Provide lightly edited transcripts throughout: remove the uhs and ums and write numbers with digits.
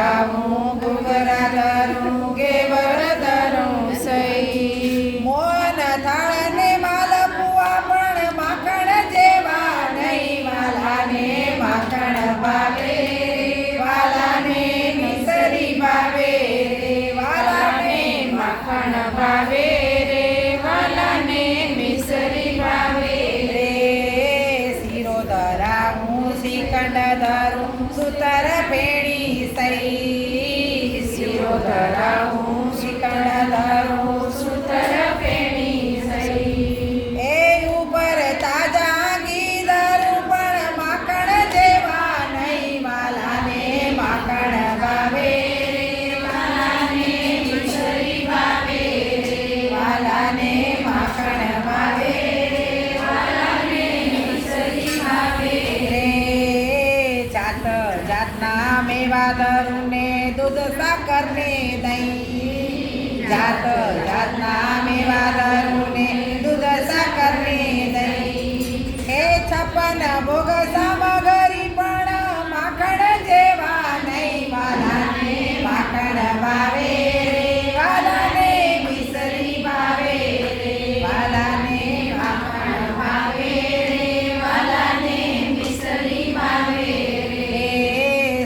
ધરાવું ઘૂઘરા ધરું ઘેવર ધરું સહી મોહન થાળ ને માલપુઆ પણ માખણ જેવા નહીં વાલાને માખણ ભાવે વાલાને મિસરી ભાવે વાલાને માખણ ભાવે રે વાલાને મિસરી ભાવે રે શીરો ધરાવું શ્રીખંડ ધરું સુતર ફેણી સહી શીરો ધરાવું શ્રીખંડ ધરું સુતર ફેણી સહી એ ઉપર તાજા ઘી ધરું પણ માખણ જેવા નહીં વાલાને માખણ ભાવે રે વાલાને મિસરી ભાવે રે વાલાને માખણ ભાવે રે વાલાને મિસરી ભાવે રે જાત જાતના મેવા ધરું ને દૂધ સાકર ને દહીં જાત જાતના મેવા ધરું ને દૂધ સાકર ને દહીં હે છપ્પન ભોગ સામગ્રી પણ માખણ જેવા નહીં વાલાને માખણ ભાવે રે વાલાને મિસરી ભાવે રે વાલાને માખણ ભાવે રે વાલાને મિસરી ભાવે રે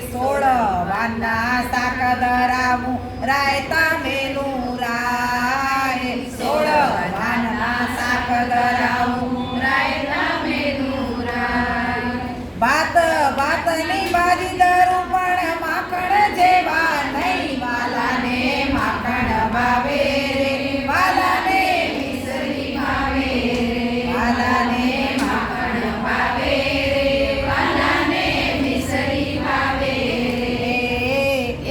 16 વાના શાક ધરાવું રાયતા મેલું રાય 16 વાના શાક ધરાવું રાયતા મેલું રાય ભાત ભાતની ભાજી ધરું પણ માખણ જેવા નહીં વાલાને માખણ ભાવે રે વાલાને મિસરી ભાવે રે વાલાને માખણ ભાવે રે વાલાને મિસરી ભાવે રે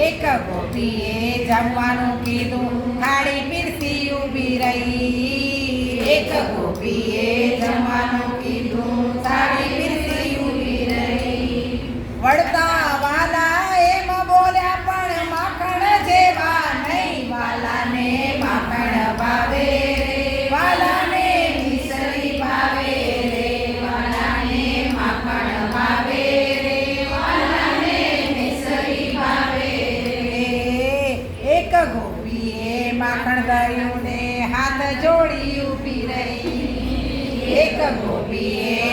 એક ગોપીએ જમવાનું કીધું થાળી પીરસી ઊભી રહી એક ગોપીએ જમવાનું કીધું થાળી પીરસી ઊભી રહી વળતા વાલા એમ બોલ્યા પણ માખણ જેવા નહીં વાલાને માખણ ભાવે રે વાલાને મિસરી ભાવે રે વાલાને માખણ ભાવે રે વાલાને મિસરી ભાવે રે એક ગોપીએ માખણ ધર્યું ને હાથ જોડી ઊભી રહી એક ગોપીએ